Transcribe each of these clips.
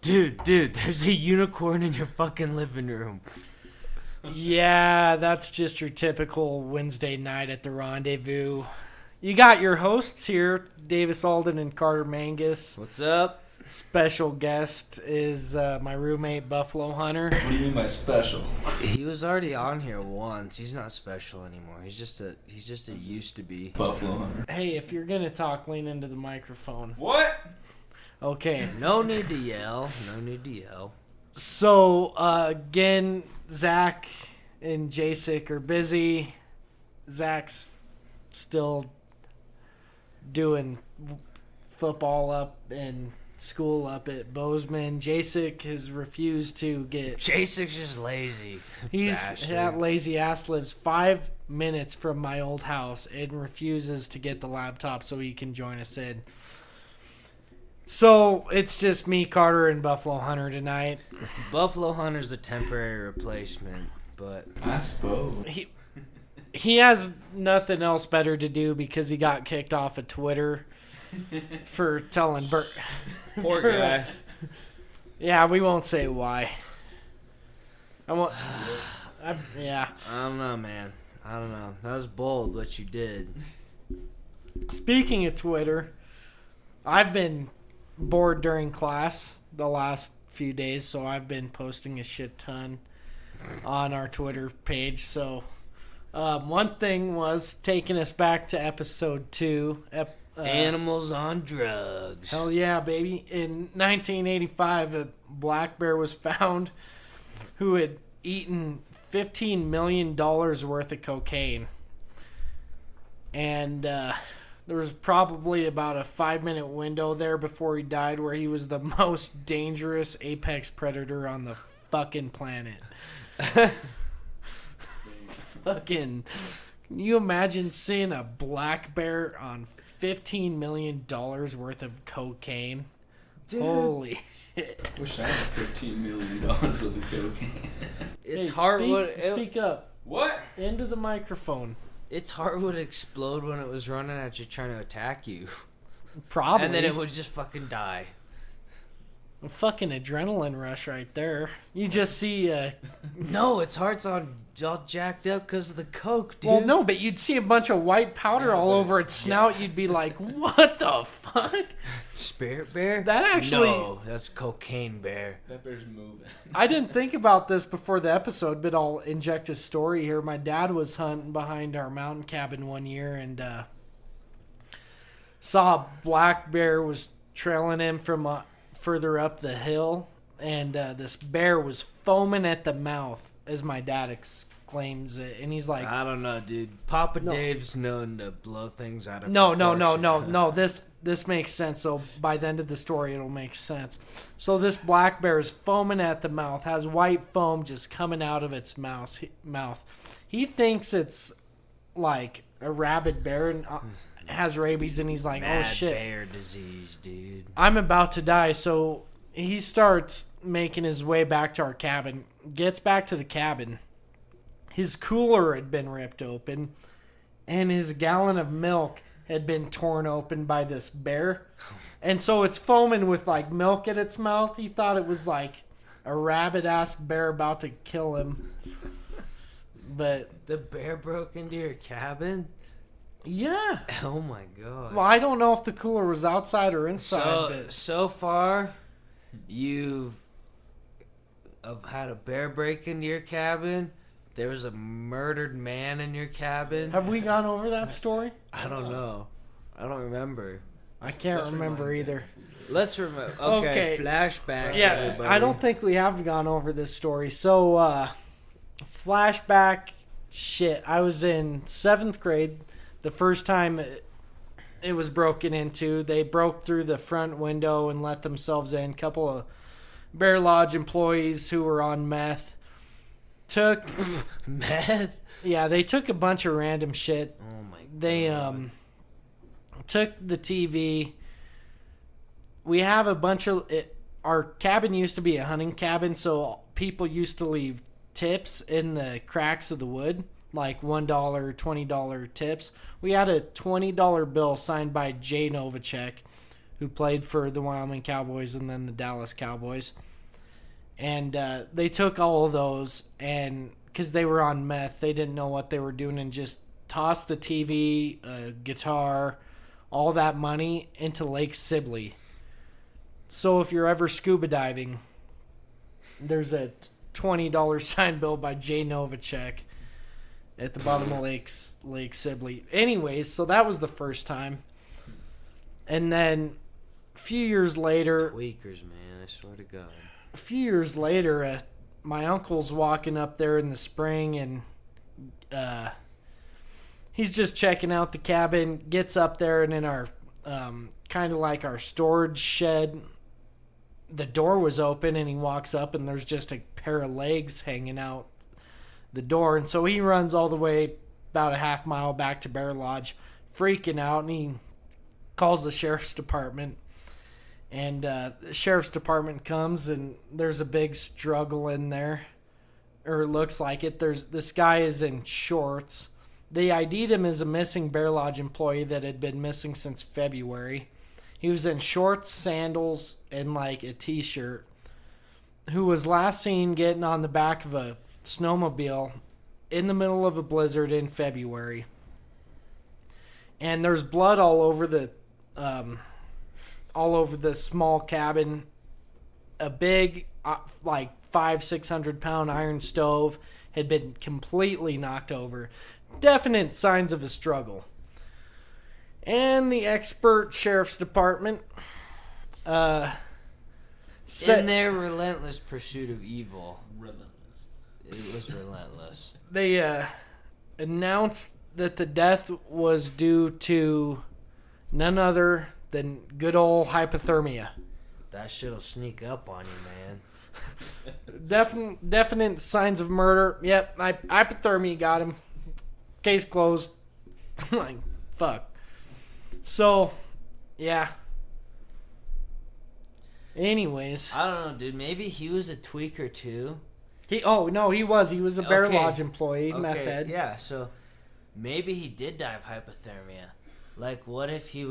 Dude, there's a unicorn in your fucking living room. Yeah, that's just your typical Wednesday night at the Rendezvous. You got your hosts here, Davis Alden and Carter Mangus. What's up? Special guest is my roommate, Buffalo Hunter. What do you mean by special? He was already on here once. He's not special anymore. He's just a used to be. Buffalo Hunter. Hey, if you're going to talk, lean into the microphone. What? Okay. No need to yell. No need to yell. So, again, Zach and Jacek are busy. Zach's still doing football up and school up at Bozeman. Jacek has refused to get... Jasek's just lazy. That lazy ass lives 5 minutes from my old house and refuses to get the laptop so he can join us in. So, it's just me, Carter, and Buffalo Hunter tonight. Buffalo Hunter's a temporary replacement, but... I suppose. He has nothing else better to do because he got kicked off of Twitter for telling Poor guy. Yeah, we won't say why. Yeah. I don't know, man. I don't know. That was bold what you did. Speaking of Twitter, I've been bored during class the last few days, so I've been posting a shit ton on our Twitter page. So one thing was taking us back to episode 2. Animals on drugs. Hell yeah, baby. In 1985, a black bear was found who had eaten $15 million worth of cocaine. And there was probably about a 5-minute window there before he died where he was the most dangerous apex predator on the fucking planet. Fucking... Can you imagine seeing a black bear on $15 million worth of cocaine? Dude. Holy shit. Wish I had $15 million worth of cocaine. It's Hey, hardwood. Speak up. What? Into the microphone. Its heart would explode when it was running at you trying to attack you. Probably. And then it would just fucking die. A fucking adrenaline rush right there. You just see... No, its heart's all jacked up because of the coke, dude. Well, no, but you'd see a bunch of white powder all over its snout. You'd be like, what the fuck? Spirit bear? That actually... No, that's cocaine bear. That bear's moving. I didn't think about this before the episode, but I'll inject a story here. My dad was hunting behind our mountain cabin one year and saw a black bear was trailing him from further up the hill, and this bear was foaming at the mouth, as my dad exclaims it, and he's like, I don't know, dude. Papa Dave's known to blow things out of No. This makes sense. So by the end of the story, it'll make sense. So this black bear is foaming at the mouth, has white foam just coming out of its mouth. He thinks it's like a rabid bear and has rabies, and he's like, Mad oh shit, bear disease, dude. I'm about to die. So he starts making his way back to our cabin, gets back to the cabin. His cooler had been ripped open, and his gallon of milk had been torn open by this bear. And so it's foaming with like milk at its mouth. He thought it was like a rabid ass bear about to kill him. But The bear broke into your cabin? yeah. Oh my god. Well, I don't know if the cooler was outside or inside. So far, you've had a bear break into your cabin. There was a murdered man in your cabin. Have we gone over that story? I don't know. I don't remember. I can't remember either. Let's remember. Okay, flashback. Yeah, everybody. I don't think we have gone over this story. So, flashback, shit. I was in 7th grade the first time it was broken into. They broke through the front window and let themselves in. A couple of Bear Lodge employees who were on meth took... Meth? Yeah, they took a bunch of random shit. Oh my god. They took the TV. We have a bunch of... Our cabin used to be a hunting cabin, so people used to leave tips in the cracks of the wood, like $1, $20 tips. We had a $20 bill signed by Jay Novacek, who played for the Wyoming Cowboys and then the Dallas Cowboys. And they took all of those, and because they were on meth, they didn't know what they were doing, and just tossed the TV, guitar, all that money into Lake Sibley. So if you're ever scuba diving, there's a $20 sign bill by Jay Novacek at the bottom of Lake Sibley. Anyways, so that was the first time. And then a few years later... Tweakers, man, I swear to God. A few years later, my uncle's walking up there in the spring, and he's just checking out the cabin, gets up there, and in our kind of like our storage shed, the door was open, and he walks up, and there's just a pair of legs hanging out the door. And so he runs all the way about a half mile back to Bear Lodge, freaking out, and he calls the sheriff's department. And the sheriff's department comes, and there's a big struggle in there, or it looks like it. This guy is in shorts. They ID'd him as a missing Bear Lodge employee that had been missing since February. He was in shorts, sandals, and like a t-shirt, who was last seen getting on the back of a snowmobile in the middle of a blizzard in February. And there's blood all over the small cabin. A big, like 500-600 pound iron stove had been completely knocked over. Definite signs of a struggle. And the expert sheriff's department In their relentless pursuit of evil. Relentless. It was relentless. They announced that the death was due to none other than good old hypothermia. That shit'll sneak up on you, man. Definite signs of murder. Yep, hypothermia got him. Case closed. Like, fuck. So, yeah. Anyways. I don't know, dude. Maybe he was a tweaker, too. He was. He was a Bear Okay. Lodge employee, meth head. Yeah, so maybe he did die of hypothermia. Like, what if he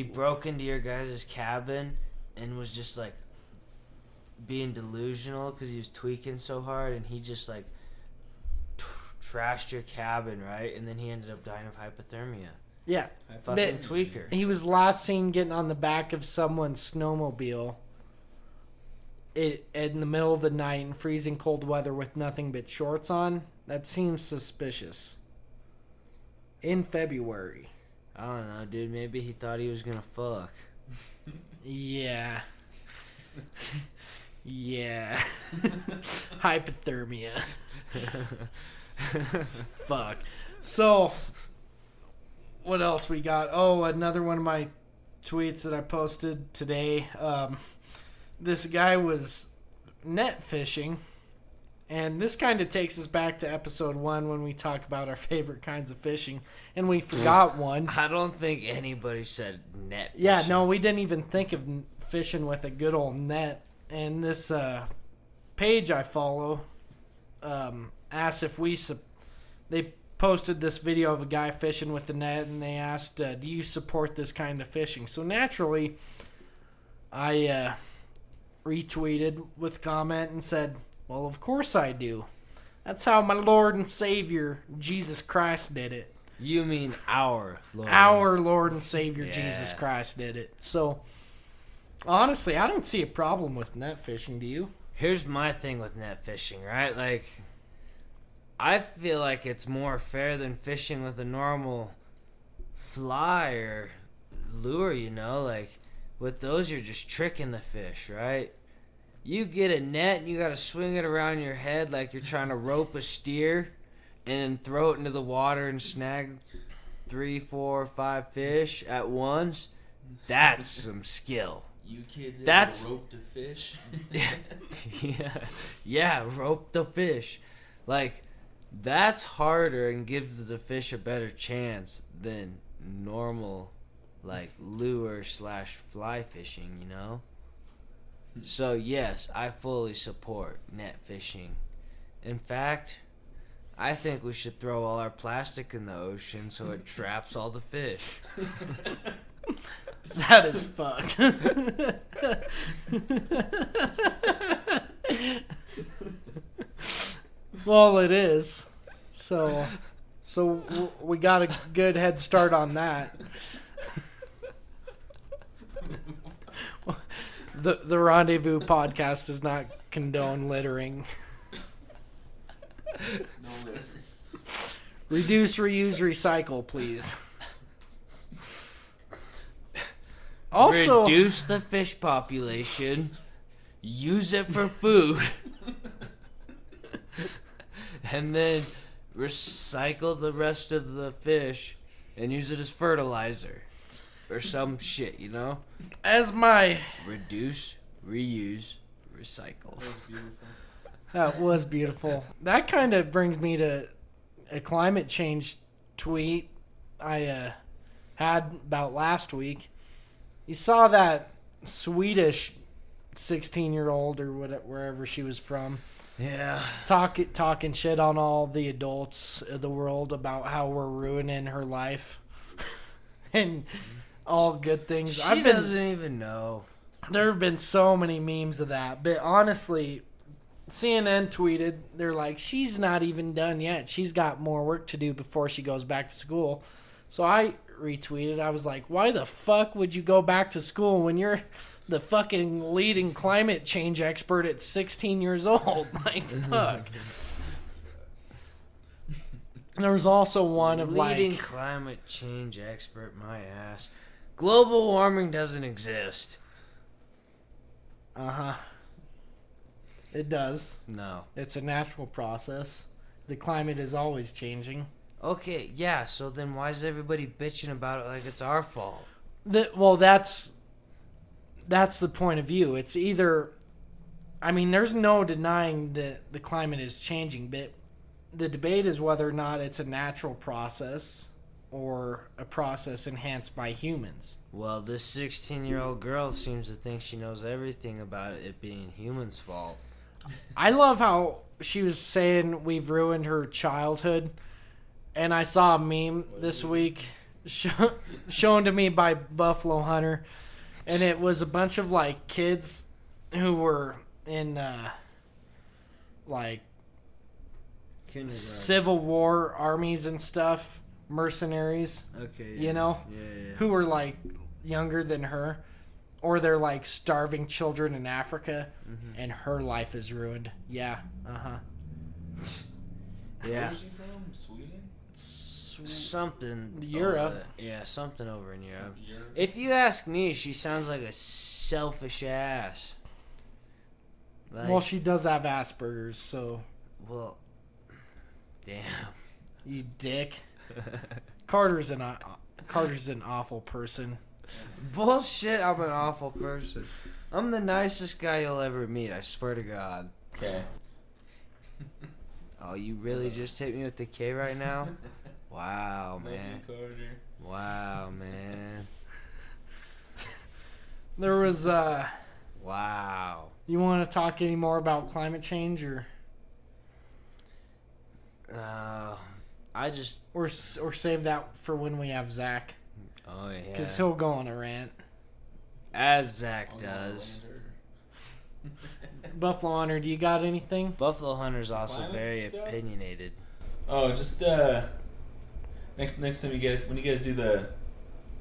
broke into your guys' cabin and was just, like, being delusional because he was tweaking so hard, and he just, like, trashed your cabin, right? And then he ended up dying of hypothermia. Yeah. Fucking tweaker. He was last seen getting on the back of someone's snowmobile in the middle of the night in freezing cold weather with nothing but shorts on. That seems suspicious. In February. I don't know, dude. Maybe he thought he was gonna fuck. Yeah. Yeah. Hypothermia. Fuck. So, what else we got? Oh, another one of my tweets that I posted today. This guy was net fishing, and this kind of takes us back to episode 1 when we talk about our favorite kinds of fishing, and we forgot one. I don't think anybody said net fishing. Yeah, no, we didn't even think of fishing with a good old net. And this page I follow asked if they posted this video of a guy fishing with the net, and they asked, do you support this kind of fishing? So naturally, I retweeted with a comment and said, well, of course I do. That's how my Lord and Savior, Jesus Christ, did it. You mean our Lord. Our Lord and Savior, Yeah. Jesus Christ, did it. So, honestly, I don't see a problem with net fishing, do you? Here's my thing with net fishing, right? Like, I feel like it's more fair than fishing with a normal fly or lure, you know? Like, with those, you're just tricking the fish, right? You get a net and you gotta swing it around your head like you're trying to rope a steer and then throw it into the water and snag 3, 4, 5 fish at once. That's some skill. You kids That's- able to rope to fish? yeah, rope the fish. Like, that's harder and gives the fish a better chance than normal, like, lure / fly fishing, you know? So, yes, I fully support net fishing. In fact, I think we should throw all our plastic in the ocean so it traps all the fish. That is fucked. Well, it is. So we got a good head start on that. The Rendezvous podcast does not condone littering. No worries. Reduce, reuse, recycle, please. Also, reduce the fish population, use it for food, and then recycle the rest of the fish and use it as fertilizer or some shit, you know? as my Reduce, reuse, recycle. That was beautiful. that was beautiful. That kind of brings me to a climate change tweet I had about last week. You saw that Swedish 16-year-old or wherever she was from Yeah. talking shit on all the adults of the world about how we're ruining her life and all good things. She doesn't even know. There have been so many memes of that, but honestly, CNN tweeted, they're like, she's not even done yet. She's got more work to do before she goes back to school. So I retweeted. I was like, why the fuck would you go back to school when you're the fucking leading climate change expert at 16 years old? Like, fuck. There was also one of leading like, climate change expert, my ass. Global warming doesn't exist. uh-huh. It does. No. It's a natural process. The climate is always changing. Okay, yeah, so then why is everybody bitching about it like it's our fault? Well, that's the point of view. It's either, I mean, there's no denying that the climate is changing, but the debate is whether or not it's a natural process or a process enhanced by humans. Well, this 16-year-old girl seems to think she knows everything about it being humans' fault. I love how she was saying we've ruined her childhood, and I saw a meme this week shown to me by Buffalo Hunter, and it was a bunch of like kids who were in like Civil War armies and stuff, mercenaries, Okay. you know, Yeah. who were like younger than her, or they're like starving children in Africa, and her life is ruined. Yeah, Yeah. Where's she from? Sweden? Something. Europe. Yeah, something over in Europe. Europe? If you ask me, she sounds like a selfish ass. Like, Well, she does have Asperger's, so well, damn. you dick. Carter's an awful person. Bullshit, I'm an awful person. I'm the nicest guy you'll ever meet, I swear to God. Okay. Oh, you really just hit me with the K right now? Wow, Love you, man. Carter. Wow, man. There was Wow. you want to talk any more about climate change or I just... or save that for when we have Zach, Oh, yeah. because he'll go on a rant. As Zach I'll does. go Buffalo Hunter, do you got anything? Buffalo Hunter's also Climate very stuff? opinionated. Oh, just next time when you guys do the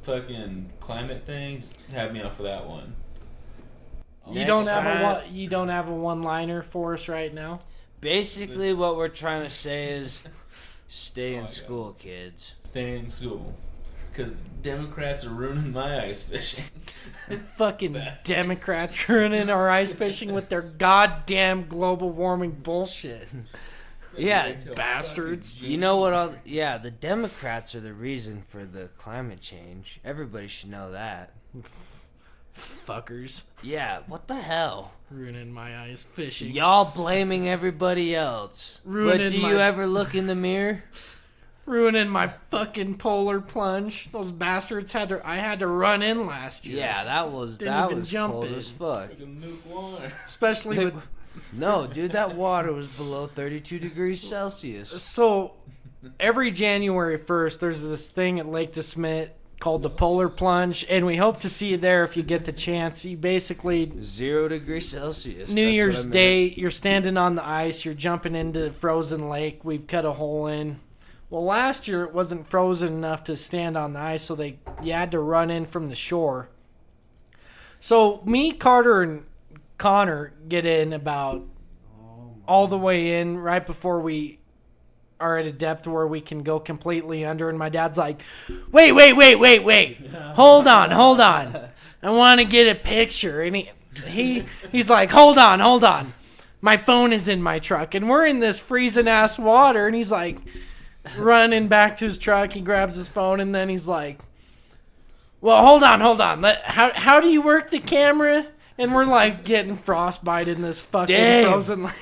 fucking climate thing, just have me on for that one. You don't Next have time- you don't have a one-liner for us right now. Basically, what we're trying to say is stay Oh, in I school, kids. Stay in school. Because Democrats are ruining my ice fishing. Fucking Bastard. Democrats ruining our ice fishing with their goddamn global warming bullshit. Yeah, bastards. You know what? The Democrats are the reason for the climate change. Everybody should know that. Fuckers. Yeah, what the hell? Ruining my ice fishing. Y'all blaming everybody else. Ruining But do my- you ever look in the mirror? Ruining my fucking polar plunge. Those bastards I had to run in last year. Yeah, that was Didn't even cold jump as in. fuck. Fucking nuke water. Especially with No, dude, that water was below 32 degrees Celsius. so every January 1st there's this thing at Lake DeSmet called the Polar Plunge, and we hope to see you there if you get the chance. You basically 0 degrees Celsius. New That's Year's what I meant. Day, you're standing on the ice, you're jumping into the frozen lake. We've cut a hole in. Well, last year it wasn't frozen enough to stand on the ice, so you had to run in from the shore. So me, Carter, and Connor get in about all the way in right before we are at a depth where we can go completely under, and my dad's like, wait. Hold on. I want to get a picture. And he's like, hold on. My phone is in my truck, and we're in this freezing ass water, and he's like running back to his truck. He grabs his phone, and then he's like, well, hold on. How do you work the camera? And we're like getting frostbite in this fucking frozen lake.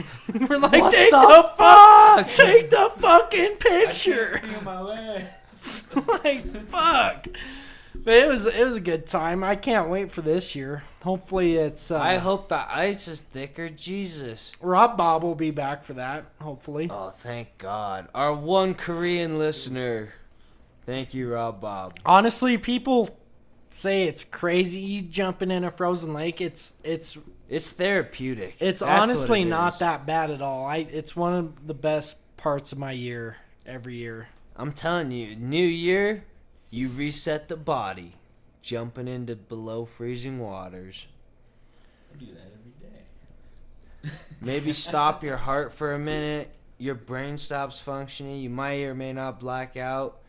We're like, What take the fuck? take the fucking picture. I can't feel my legs. Like, fuck. But it was a good time. I can't wait for this year. Hopefully it's I hope the ice is thicker. Jesus. Rob Bob will be back for that, hopefully. Oh, thank God. Our one Korean listener. Thank you, Rob Bob. Honestly, people say it's crazy jumping in a frozen lake. It's therapeutic. It's That's honestly what it not is. that bad at all. It's one of the best parts of my year every year. I'm telling you, New Year, you reset the body, jumping into below freezing waters. I do that every day. Maybe stop your heart for a minute. Your brain stops functioning. You might or may not black out.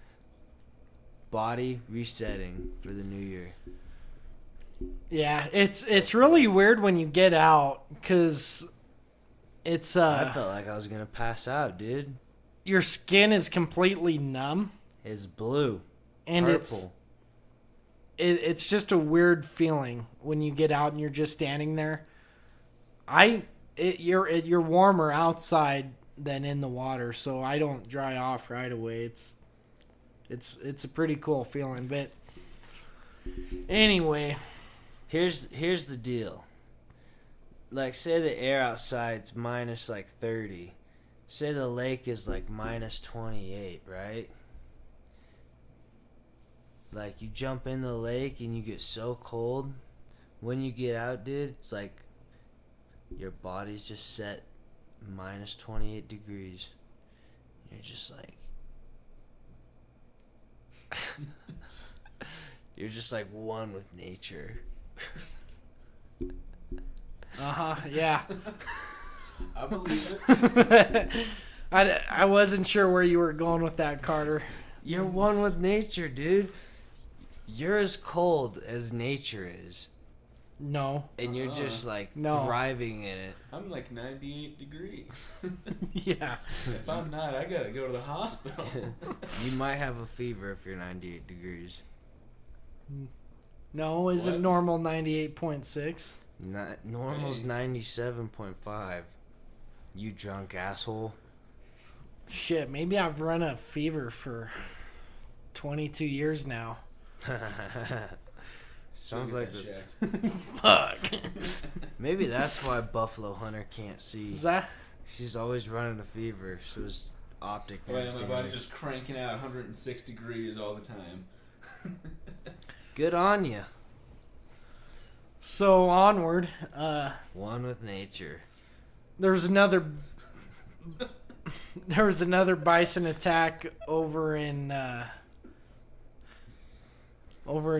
Body resetting for the new year. Yeah, it's really weird when you get out because it's I felt like I was gonna pass out, dude. your skin is completely numb It's blue, and purple. it's just a weird feeling when you get out and you're just standing there. You're warmer outside than in the water, so I don't dry off right away. It's a pretty cool feeling, but anyway, Here's the deal. Like, say the air outside's minus like 30. Say the lake is like minus 28, right? Like, you jump in the lake and you get so cold. When you get out, dude, it's like your body's just set minus 28 degrees. You're just like... You're just like one with nature. yeah. I believe it. I wasn't sure where you were going with that, Carter. You're one with nature, dude. You're as cold as nature is. No. And you're just like No. thriving in it. I'm like 98 degrees. Yeah. If I'm not, I gotta go to the hospital. You might have a fever if you're 98 degrees. No, isn't What? normal 98.6? Normal's Hey. 97.5. You drunk asshole. Shit, maybe I've run a fever for 22 years now. Sounds Go like get it's, that checked. Fuck. maybe that's why Buffalo Hunter can't see. Is that? She's always running a fever, so his optic Wait, nerves my body's damaged. just cranking out 106 degrees all the time. Good on you. So onward. One with nature. There was another bison attack over in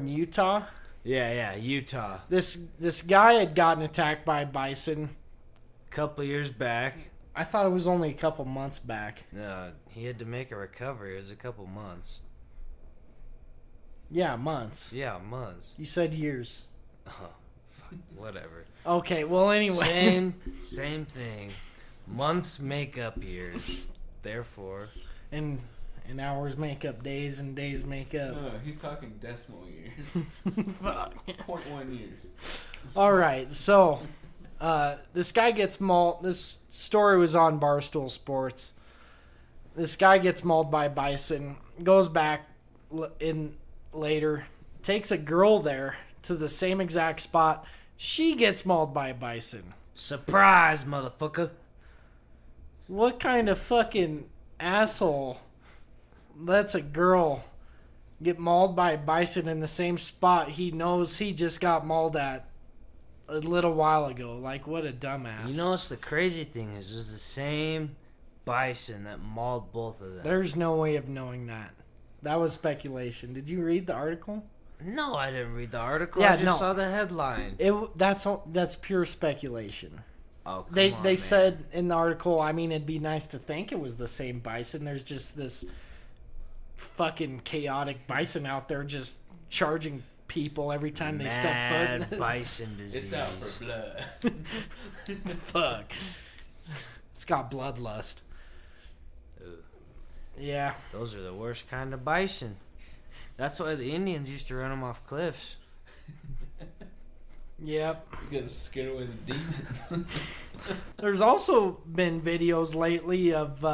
Utah. Yeah, Utah. This guy had gotten attacked by a bison. Couple years back. I thought it was only a couple months back. He had to make a recovery. It was a couple months. Yeah, months. Yeah, months. You said years. Oh, fuck, whatever. Okay, well anyway. Same thing. Months make up years. Therefore, and hours make up days and days make up. No, he's talking decimal years. Fuck. 0.1 years. All right, so this guy gets mauled. This story was on Barstool Sports. This guy gets mauled by bison. Goes back in later, takes a girl there to the same exact spot. She gets mauled by a bison. surprise, motherfucker. What kind of fucking asshole lets a girl get mauled by a bison in the same spot he knows he just got mauled at a little while ago. Like, what a dumbass. You know what's the crazy thing is? It was the same bison that mauled both of them. There's no way of knowing that. That was speculation. Did you read the article? No, I didn't read the article. Yeah, I just no. saw the headline. That's pure speculation. Oh, come They on, they man. said in the article, I mean, it'd be nice to think it was the same bison. There's just this fucking chaotic bison out there just charging people every time they step foot in Mad this. bison disease. It's out for blood. Fuck. It's got bloodlust. Ooh, Yeah. those are the worst kind of bison. That's why the Indians used to run them off cliffs. Yep. You gotta scare away the demons. There's also been videos lately of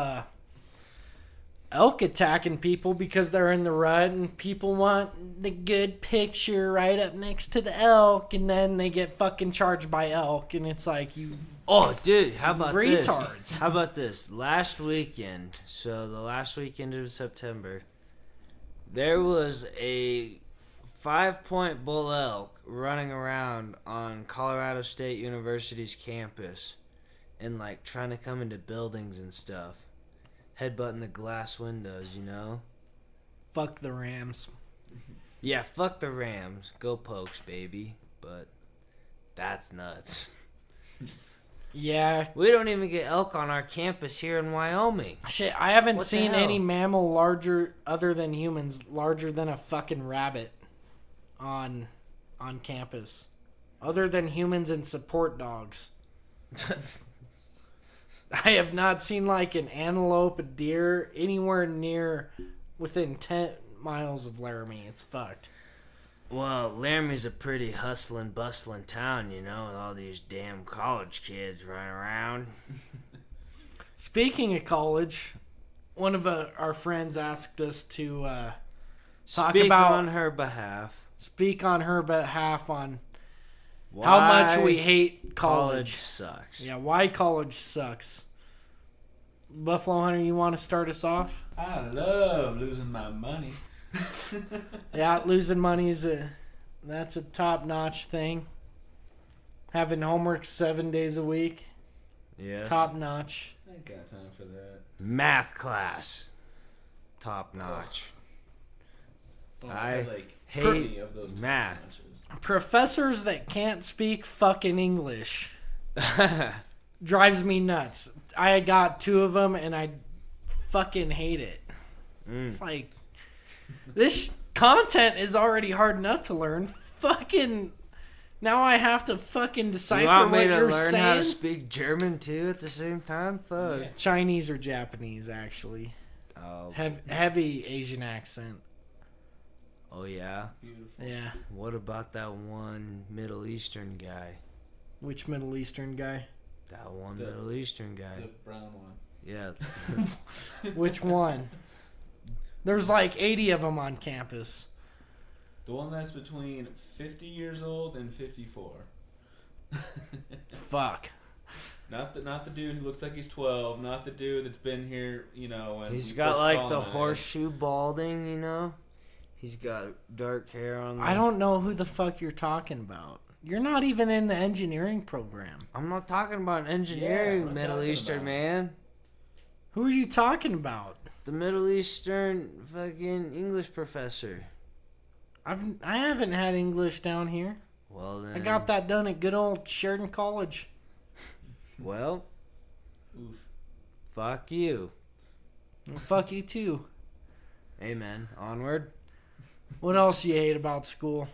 elk attacking people because they're in the rut and people want the good picture right up next to the elk, and then they get fucking charged by elk, and it's like, you Oh, dude, how about this? retards. How about this? Last weekend, so the last weekend of September, there was a 5-point bull elk running around on Colorado State University's campus and, like, trying to come into buildings and stuff. Headbutting the glass windows, you know? Fuck the Rams. Yeah, fuck the Rams. Go Pokes, baby. But that's nuts. Yeah. We don't even get elk on our campus here in Wyoming. Shit, I haven't What the seen hell? any mammal larger, other than humans, larger than a fucking rabbit on campus. Other than humans and support dogs. I have not seen like an antelope, a deer, anywhere near within 10 miles of Laramie. It's fucked. Well, Laramie's a pretty hustling, bustling town, you know, with all these damn college kids running around. Speaking of college, one of our friends asked us to talk Speak about on her behalf. speak on her behalf on Why how much we hate college. sucks. Yeah, why college sucks. Buffalo Hunter, you want to start us off? I love losing my money. Yeah, losing money that's a top-notch thing. Having homework 7 days a week, Yes. top-notch. I ain't got time for that. Math class. Top notch. I had, like hate 20 of those math. lunches. Professors that can't speak fucking English drives me nuts. I got 2 of them, and I fucking hate it. It's like, this content is already hard enough to learn. Fucking, now I have to fucking You decipher want what me to you're learn how to saying. speak German too at the same time? Fuck. Yeah. Chinese or Japanese, actually. Oh, Heavy Asian accent. oh yeah. Beautiful. Yeah. What about that one Middle Eastern guy? Which Middle Eastern guy? That one The- Middle Eastern guy. The brown one. Yeah. Which one? There's like 80 of them on campus. The one that's between 50 years old and 54. Fuck. Not the dude who looks like he's 12. Not the dude that's been here, you know. When He's we got first like the colonized. horseshoe balding, you know? He's got dark hair on the... I don't know who the fuck you're talking about. You're not even in the engineering program. I'm not talking about engineering, what I'm Middle talking Eastern about. man. Who are you talking about? The Middle Eastern fucking English professor. I haven't had English down here. Well then... I got that done at good old Sheridan College. Well, Oof. fuck you. Well, fuck you too. Amen. Onward. What else you hate about school?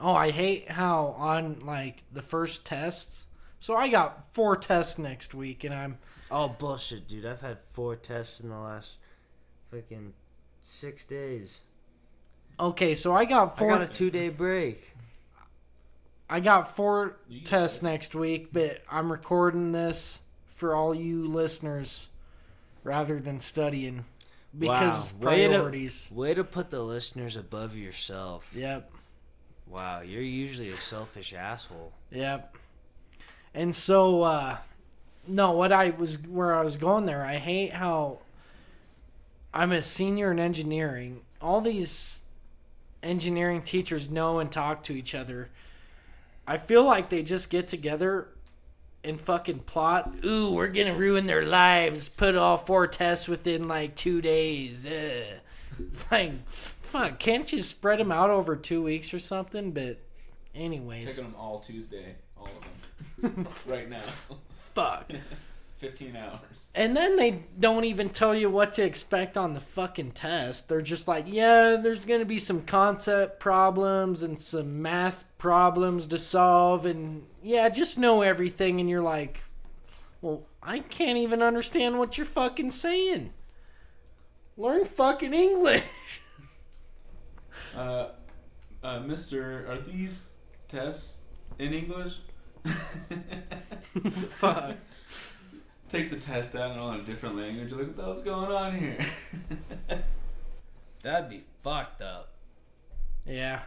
Oh, I hate how on like the first tests. So I got 4 tests next week, and I'm Oh, bullshit, dude. I've had 4 tests in the last fucking 6 days. okay. So I got I 4. got a 2-day break. I got 4 You get tests next week, but I'm recording this for all you listeners rather than studying because Wow. Way to- priorities. Way to put the listeners above yourself. Yep. Wow, you're usually a selfish asshole. Yep. And so, no, where I was going there, I hate how I'm a senior in engineering. All these engineering teachers know and talk to each other. I feel like they just get together and fucking plot. Ooh, we're gonna ruin their lives. Put all 4 tests within like 2 days. Ugh. It's like, fuck. Can't you spread them out over 2 weeks or something? But, anyways, Taking them all Tuesday, all of them, right now. fuck. 15 hours. And then they don't even tell you what to expect on the fucking test. They're just like, yeah, there's going to be some concept problems and some math problems to solve. And yeah, just know everything. And you're like, well, I can't even understand what you're fucking saying. Learn fucking English. Mister, are these tests in English? Fuck. Takes the test out and all in a different language. You're like, what the hell's going on here? That'd be fucked up. Yeah.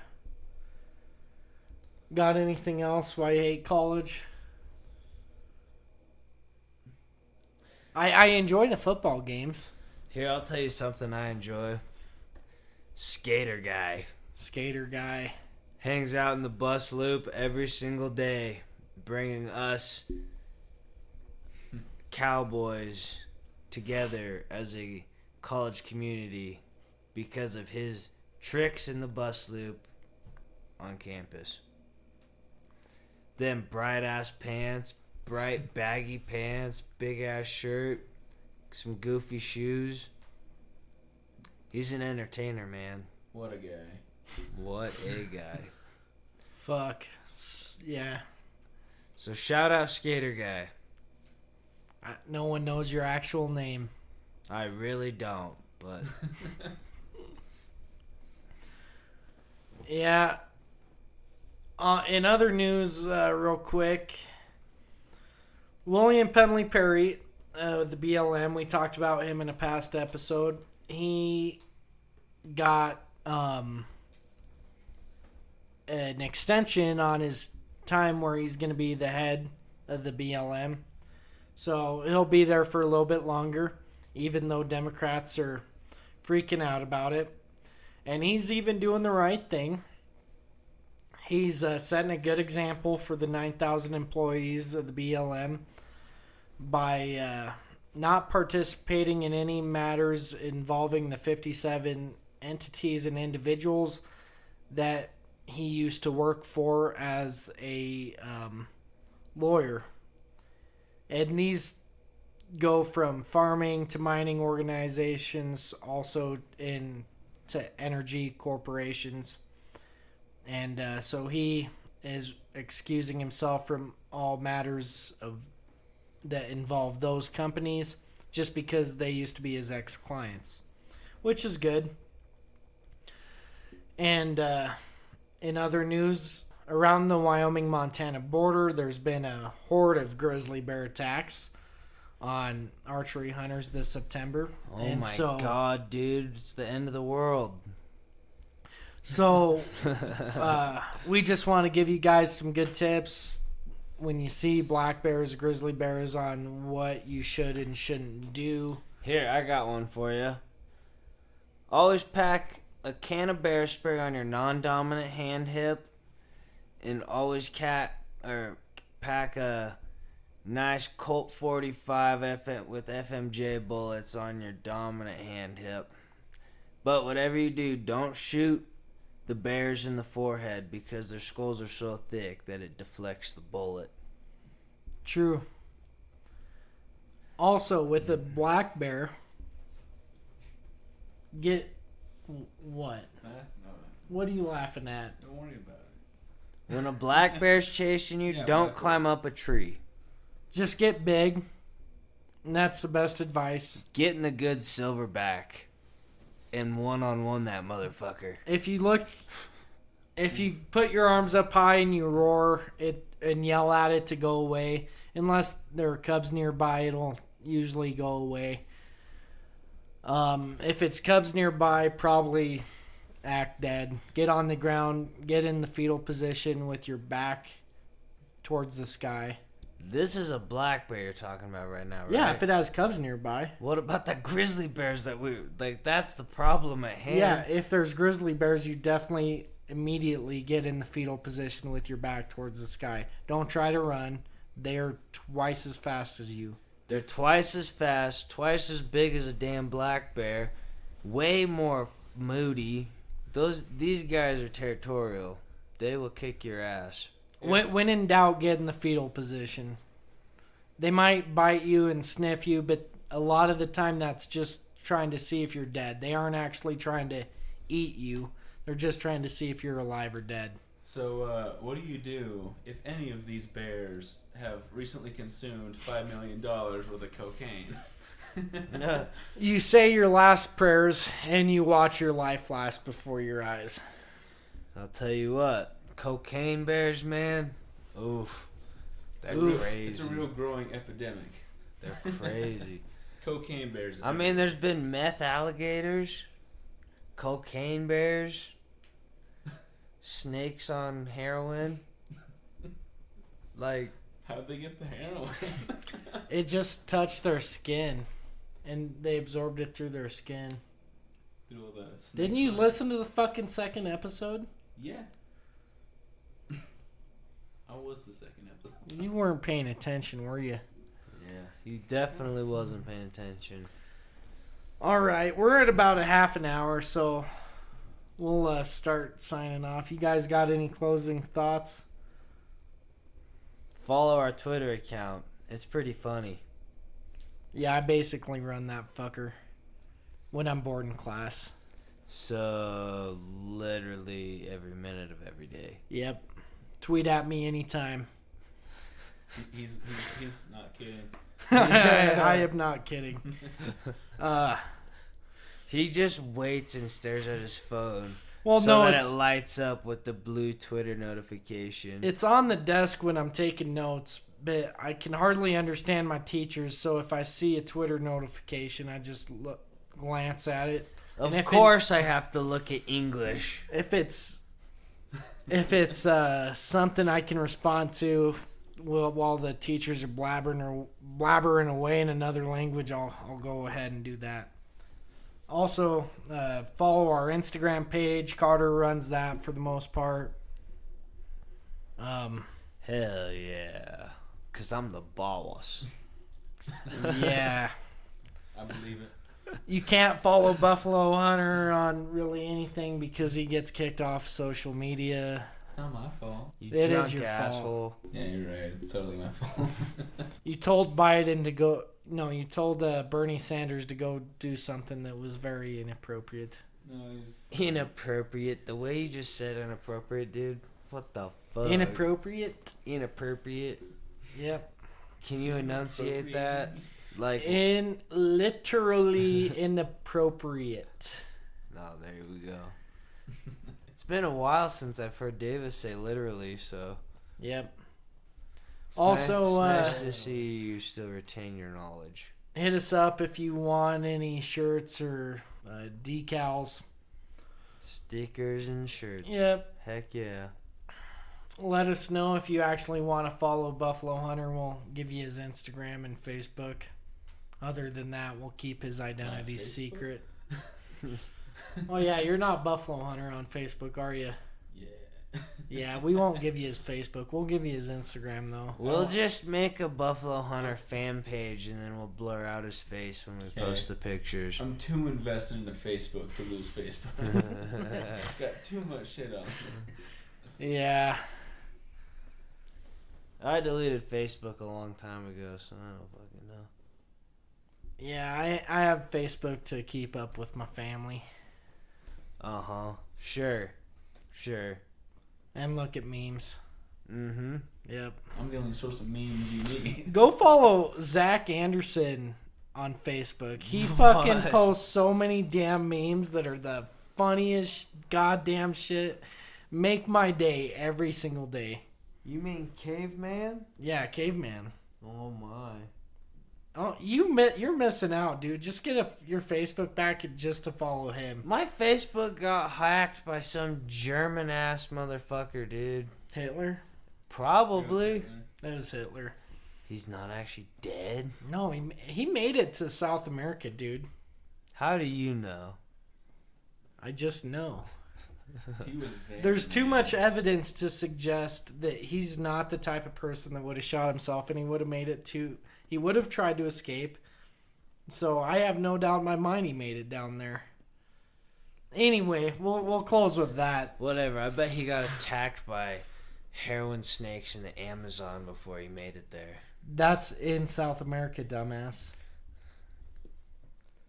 Got anything else why you hate college? I enjoy the football games. Here, I'll tell you something I enjoy. Skater guy. Skater guy. Hangs out in the bus loop every single day, bringing us cowboys together as a college community because of his tricks in the bus loop on campus. Them bright ass pants, bright baggy pants, big ass shirt, some goofy shoes. He's an entertainer, man. What a guy. What a guy. Fuck. Yeah. So shout out Skater Guy. No one knows your actual name. I really don't, but Yeah. In other news, real quick, William Penley Perry, the BLM, we talked about him in a past episode. He got an extension on his time where he's going to be the head of the BLM. So he'll be there for a little bit longer, even though Democrats are freaking out about it. And he's even doing the right thing. He's setting a good example for the 9,000 employees of the BLM by not participating in any matters involving the 57 entities and individuals that he used to work for as a lawyer. And these go from farming to mining organizations, also into energy corporations. And so he is excusing himself from all matters that involve those companies just because they used to be his ex-clients, which is good. And in other news, around the Wyoming-Montana border, there's been a horde of grizzly bear attacks on archery hunters this September. oh my god, dude, it's the end of the world. So we just want to give you guys some good tips when you see black bears, grizzly bears, on what you should and shouldn't do. Here, I got one for you. Always pack a can of bear spray on your non-dominant hand hip, and always pack a nice Colt 45 with FMJ bullets on your dominant hand hip. But whatever you do, don't shoot the bears in the forehead because their skulls are so thick that it deflects the bullet. True. Also, with a black bear, get what? No. What are you laughing at? Don't worry about it. When a black bear's chasing you, Yeah, don't black climb up a tree. Just get big, and that's the best advice. Get in the good silverback and one-on-one that motherfucker. If you put your arms up high and you roar it and yell at it to go away, unless there are cubs nearby, it'll usually go away. If it's cubs nearby, probably act dead. Get on the ground, get in the fetal position with your back towards the sky. This is a black bear you're talking about right now, right? Yeah, if it has cubs nearby. What about the grizzly bears that we like? That's the problem at hand. Yeah, if there's grizzly bears, you definitely immediately get in the fetal position with your back towards the sky. Don't try to run. They're twice as fast as you. They're twice as fast, twice as big as a damn black bear, way more moody. These guys are territorial. They will kick your ass. When in doubt, get in the fetal position. They might bite you and sniff you, but a lot of the time that's just trying to see if you're dead. They aren't actually trying to eat you. They're just trying to see if you're alive or dead. So, what do you do if any of these bears have recently consumed $5 million worth of cocaine? You say your last prayers and you watch your life flash before your eyes. I'll tell you what. Cocaine bears, man. Oof. They're crazy. It's a real growing epidemic. They're crazy. Cocaine bears. I mean, there's been meth alligators, cocaine bears, snakes on heroin. Like, how'd they get the heroin? It just touched their skin, and they absorbed it through their skin. Through all the snakes Didn't you on it. listen to the fucking second episode? Yeah. How was the second episode? You weren't paying attention, were you? yeah, you definitely wasn't paying attention. All right, we're at about a half an hour, so we'll start signing off. You guys got any closing thoughts? Follow our Twitter account. It's pretty funny. Yeah, I basically run that fucker when I'm bored in class. So, literally every minute of every day. Yep. Tweet at me anytime. He's not kidding. I am not kidding. He just waits and stares at his phone. Well, so no, that it's it lights up with the blue Twitter notification. it's on the desk when I'm taking notes, but I can hardly understand my teachers. So if I see a Twitter notification, I just glance at it. Of and if course, I have to look at English. If it's something I can respond to while the teachers are blabbering away in another language, I'll go ahead and do that. Also, follow our Instagram page. Carter runs that for the most part. Hell yeah. Because I'm the boss. Yeah. I believe it. You can't follow Buffalo Hunter on really anything because he gets kicked off social media. It's not my fault. You It drunk is your asshole. fault. Yeah, you're right. It's totally my fault. You told Biden to go. No, you told Bernie Sanders to go do something that was very inappropriate. No, he's... Inappropriate. The way you just said inappropriate, dude. What the fuck? Inappropriate? Inappropriate. Yep. Can you enunciate that? Like, Literally inappropriate. oh, there we go. It's been a while since I've heard Davis say literally, so. Yep. It's Also, nice to see you still retain your knowledge. Hit us up if you want any shirts or decals. Stickers and shirts. Yep. Heck yeah. Let us know if you actually want to follow Buffalo Hunter. We'll give you his Instagram and Facebook. Other than that, we'll keep his identity secret. Oh, yeah, you're not Buffalo Hunter on Facebook, are you? Yeah. Yeah, we won't give you his Facebook. We'll give you his Instagram, though. We'll just make a Buffalo Hunter fan page and then we'll blur out his face when we post the pictures. I'm too invested into Facebook to lose Facebook. Got too much shit on there. Yeah. I deleted Facebook a long time ago, so I don't fucking know. Yeah, I have Facebook to keep up with my family. Uh-huh. Sure. And look at memes. Mm-hmm. Yep. I'm the only source of memes you need. Go follow Zach Anderson on Facebook. He fucking What? posts so many damn memes that are the funniest goddamn shit. Make my day every single day. You mean caveman? Yeah, caveman. Oh my. Oh, you're missing out, dude. Just get your Facebook back just to follow him. My Facebook got hacked by some German ass motherfucker, dude. Hitler? Probably. That was Hitler. He's not actually dead? No, he made it to South America, dude. How do you know? I just know. He was there. There's too much evidence to suggest that he's not the type of person that would have shot himself, and he would have made it to. He would have tried to escape. So I have no doubt in my mind he made it down there. Anyway, we'll close with that. Whatever. I bet he got attacked by heroin snakes in the Amazon before he made it there. That's in South America, dumbass.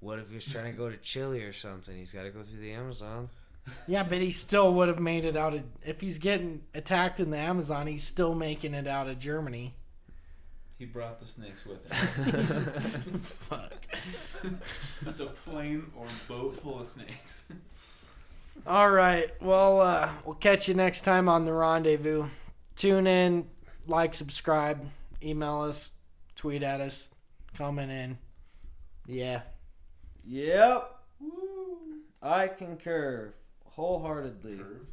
What if he was trying to go to Chile or something? He's got to go through the Amazon. Yeah, but he still would have made it out of. If he's getting attacked in the Amazon, he's still making it out of Germany. He brought the snakes with him. Fuck. Just a plane or boat full of snakes. All right. Well, we'll catch you next time on The Rendezvous. Tune in, like, subscribe, email us, tweet at us, comment in. Yeah. Yep. Woo. I concur wholeheartedly. Curve.